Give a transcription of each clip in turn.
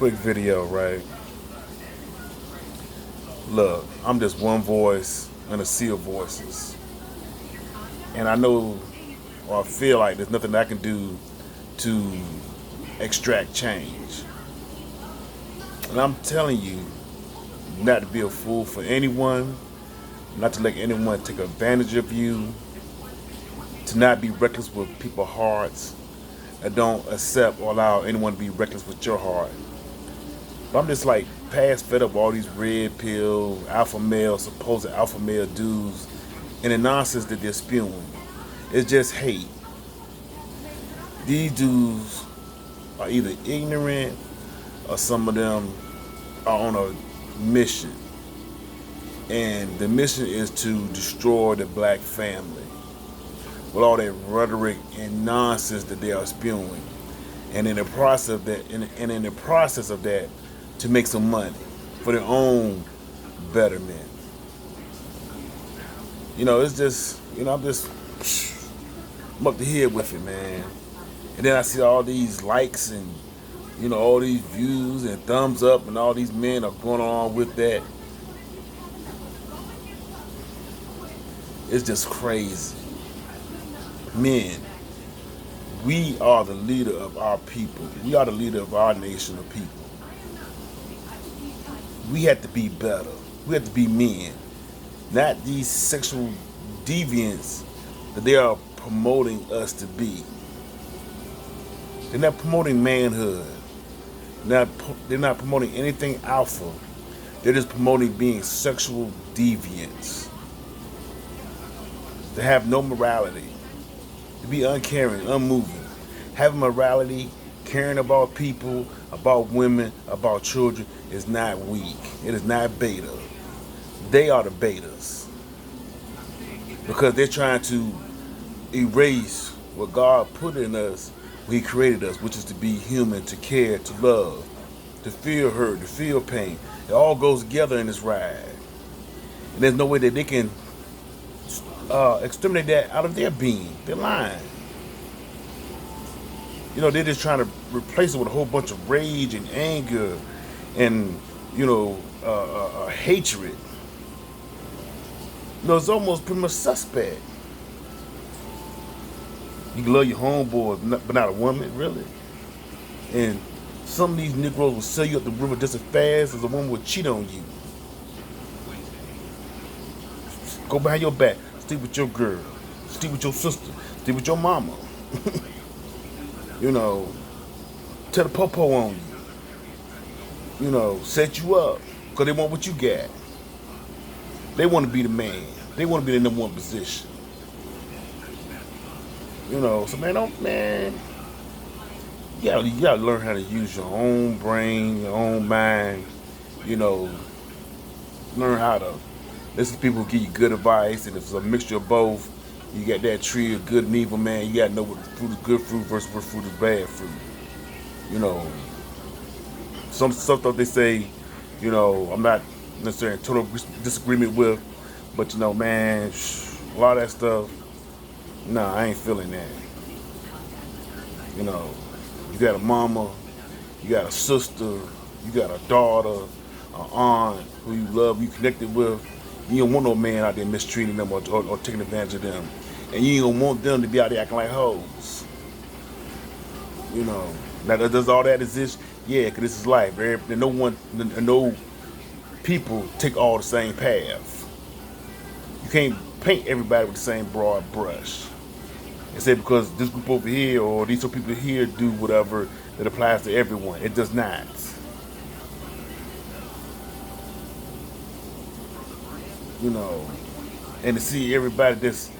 quick video, right? Look, I'm just one voice in a sea of voices. And I know, or I feel like there's nothing I can do to extract change. And I'm telling you not to be a fool for anyone, not to let anyone take advantage of you, to not be reckless with people's hearts, and don't accept or allow anyone to be reckless with your heart. But I'm just like past fed up with all these red pill, alpha male, supposed alpha male dudes and the nonsense that they're spewing. It's just hate. These dudes are either ignorant or some of them are on a mission. And the mission is to destroy the black family with all that rhetoric and nonsense that they are spewing. And in the process of that, in the process of that, to make some money for their own betterment. It's just, I'm up to here with it, man. And then I see all these likes and, all these views and thumbs up, and all these men are going on with that. It's just crazy. Men, we are the leader of our people. We are the leader of our nation of people. We have to be better. We have to be men. Not these sexual deviants that they are promoting us to be. They're not promoting manhood. They're not promoting anything alpha. They're just promoting being sexual deviants. To have no morality. To be uncaring, unmoving. Having morality, caring about people, about women, about children is not weak. It is not beta. They are the betas. Because they're trying to erase what God put in us when He created us, which is to be human, to care, to love, to feel hurt, to feel pain. It all goes together in this ride. And there's no way that they can exterminate that out of their being. They're lying. They're just trying to replace it with a whole bunch of rage and anger and, hatred. It's almost pretty much suspect. You can love your homeboy, but not a woman, really. And some of these Negroes will sell you up the river just as fast as a woman would cheat on you. Go behind your back, sleep with your girl, sleep with your sister, sleep with your mama. Tell the popo on you. Set you up because they want what you got. They want to be the man. They want to be in the number one position. So man, you gotta learn how to use your own brain, your own mind. Learn how to listen to people who give you good advice, and if it's a mixture of both, you got that tree of good and evil, man. You gotta know what fruit is good fruit versus what fruit is bad fruit. Some stuff that they say, I'm not necessarily in total disagreement with, but man, a lot of that stuff, nah, I ain't feeling that. You got a mama, you got a sister, you got a daughter, an aunt who you love, you connected with. You don't want no man out there mistreating them or taking advantage of them. And you don't want them to be out there acting like hoes. Now does all that exist? Yeah, because this is life. No people take all the same path. You can't paint everybody with the same broad brush. And say because this group over here or these two people here do whatever that applies to everyone. It does not. And to see everybody that's,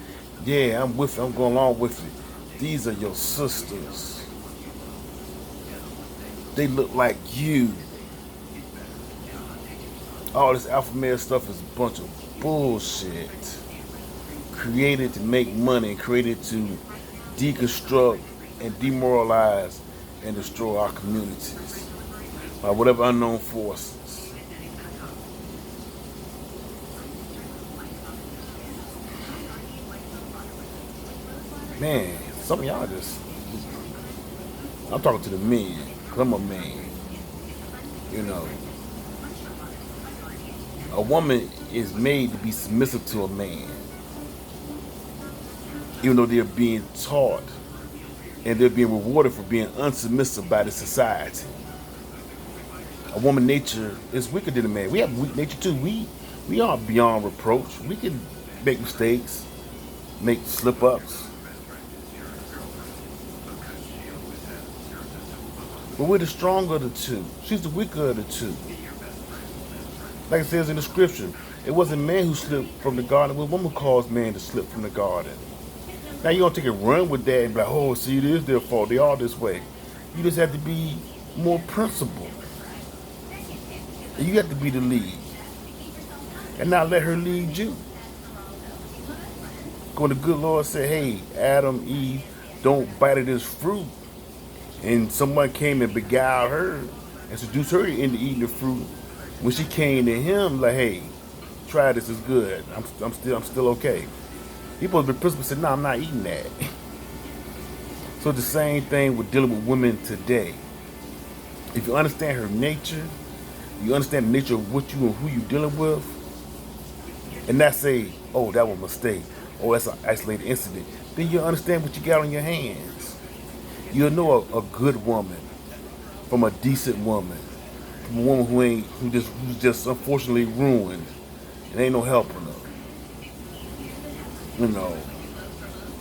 yeah, I'm with it, I'm going along with it. These are your sisters. They look like you. All this alpha male stuff is a bunch of bullshit. Created to make money, created to deconstruct and demoralize and destroy our communities by whatever unknown forces. Man, some of y'all just, I'm talking to the men, because I'm a man. You know, a woman is made to be submissive to a man, even though they're being taught and they're being rewarded for being unsubmissive by the society. A woman nature is wicked than a man. We have weak nature too. We are beyond reproach. We can make mistakes, make slip ups. But we're the stronger of the two. She's the weaker of the two. Like it says in the scripture, it wasn't man who slipped from the garden, it was woman who caused man to slip from the garden. Now you're gonna take a run with that and be like, oh, see, it is their fault. They are this way. You just have to be more principled. And you have to be the lead. And not let her lead you. When the good Lord said, hey, Adam, Eve, don't bite of this fruit. And someone came and beguiled her and seduced her into eating the fruit. When she came to him, like, hey, try this, it's good. I'm still okay. He supposed to be principled and said, no, I'm not eating that. So it's the same thing with dealing with women today. If you understand her nature, you understand the nature of what you and who you're dealing with, and not say, oh, that was a mistake, oh, that's an isolated incident, then you understand what you got on your hands. You'll know a good woman from a decent woman, from a woman who's just unfortunately ruined, and ain't no helping her. You know,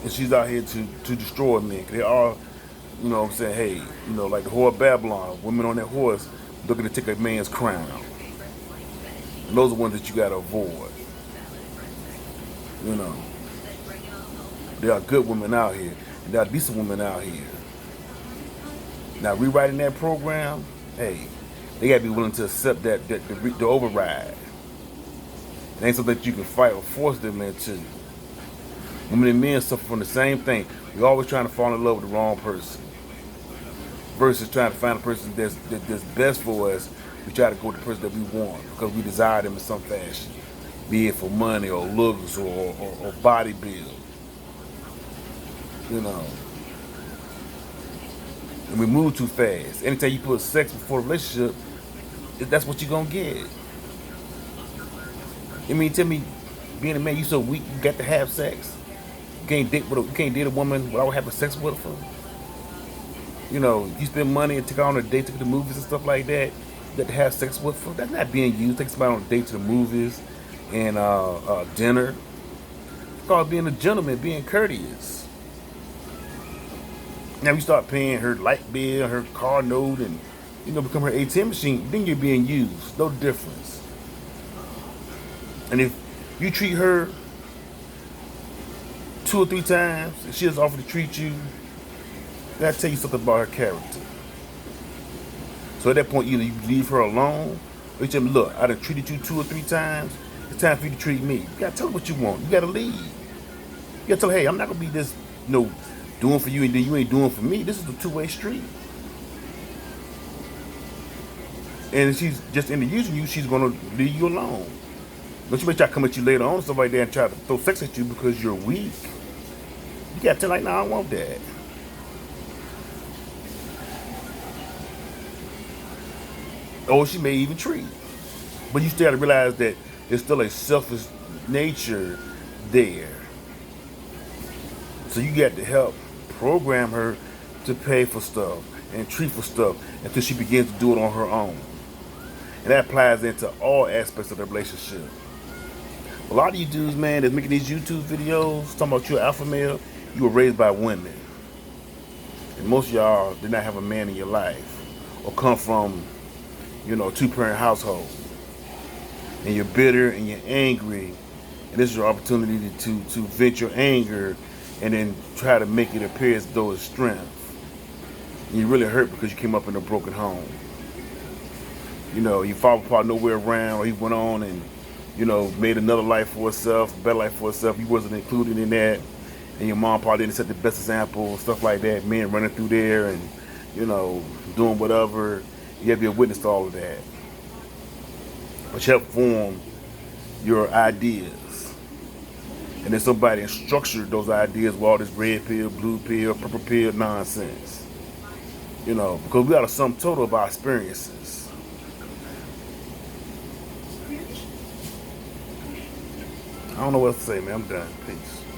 and she's out here to destroy men. They are, you know what I'm saying, hey, you know, like the whore of Babylon, women on that horse looking to take a man's crown. And those are ones that you gotta avoid. You know, there are good women out here, and there are decent women out here. Now, rewriting that program, hey, they gotta be willing to accept the override. It ain't something that you can fight or force them into. Women and men suffer from the same thing. We're always trying to fall in love with the wrong person. Versus trying to find a person that's best for us. We try to go with the person that we want because we desire them in some fashion. Be it for money or looks or body build. You know. And we move too fast. Anytime you put sex before a relationship, that's what you're gonna get. I mean, tell me, being a man, you so weak, you got to have sex. You can't date a woman without having sex with her. You know, you spend money and take her on a date, take her to the movies and stuff like that. You got to have sex with her. That's not being used. Take somebody on a date to the movies and dinner. It's called being a gentleman, being courteous. Now you start paying her light bill, her car note, and become her ATM machine. Then you're being used. No difference. And if you treat her 2 or 3 times, and she has offered to treat you, that tell you something about her character. So at that point, either you leave her alone, or you tell me, look, I done treated you 2 or 3 times. It's time for you to treat me. You gotta tell her what you want. You gotta leave. You gotta tell her, hey, I'm not gonna be this, doing for you and then you ain't doing for me. This is a 2-way street. And if she's just into using you, she's gonna leave you alone. Don't you may try to come at you later on and stuff like that and try to throw sex at you because you're weak. You gotta tell her, like, no, I don't want that. Or she may even treat. But you still gotta realize that there's still a selfish nature there. So you got to help program her to pay for stuff and treat for stuff until she begins to do it on her own. And that applies into all aspects of the relationship. A lot of you dudes, man, that's making these YouTube videos talking about you're an alpha male, you were raised by women. And most of y'all did not have a man in your life or come from, a 2-parent household. And you're bitter and you're angry, and this is your opportunity to vent your anger and then try to make it appear as though it's strength. And you really hurt because you came up in a broken home. Your father probably nowhere around, or he went on and, made another life for herself, a better life for herself. You wasn't included in that. And your mom probably didn't set the best example, stuff like that. Men running through there and, doing whatever. You have to be a witness to all of that. But you help form your ideas. And then somebody structured those ideas with all this red pill, blue pill, purple pill nonsense. Because we are the sum total of our experiences. I don't know what else to say, man. I'm done. Peace.